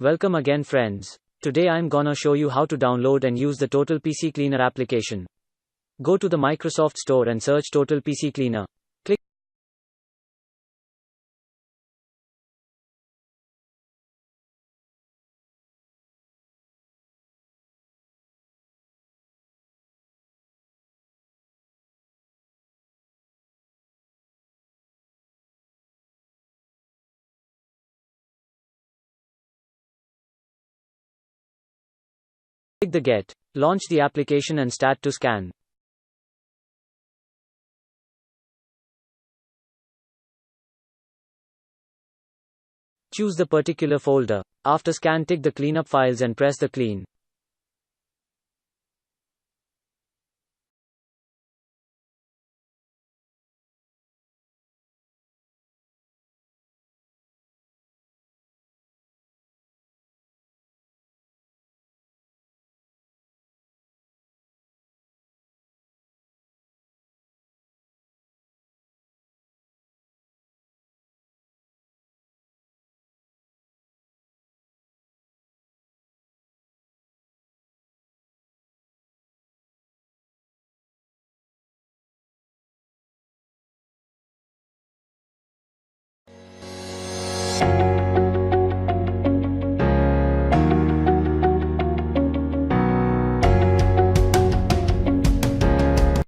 Welcome again friends. Today I'm gonna show you how to download and use the Total PC Cleaner application. Go to the Microsoft Store and search Total PC Cleaner. Click the Get. Launch the application and start to scan. Choose the particular folder. After scan, tick the cleanup files and press the clean.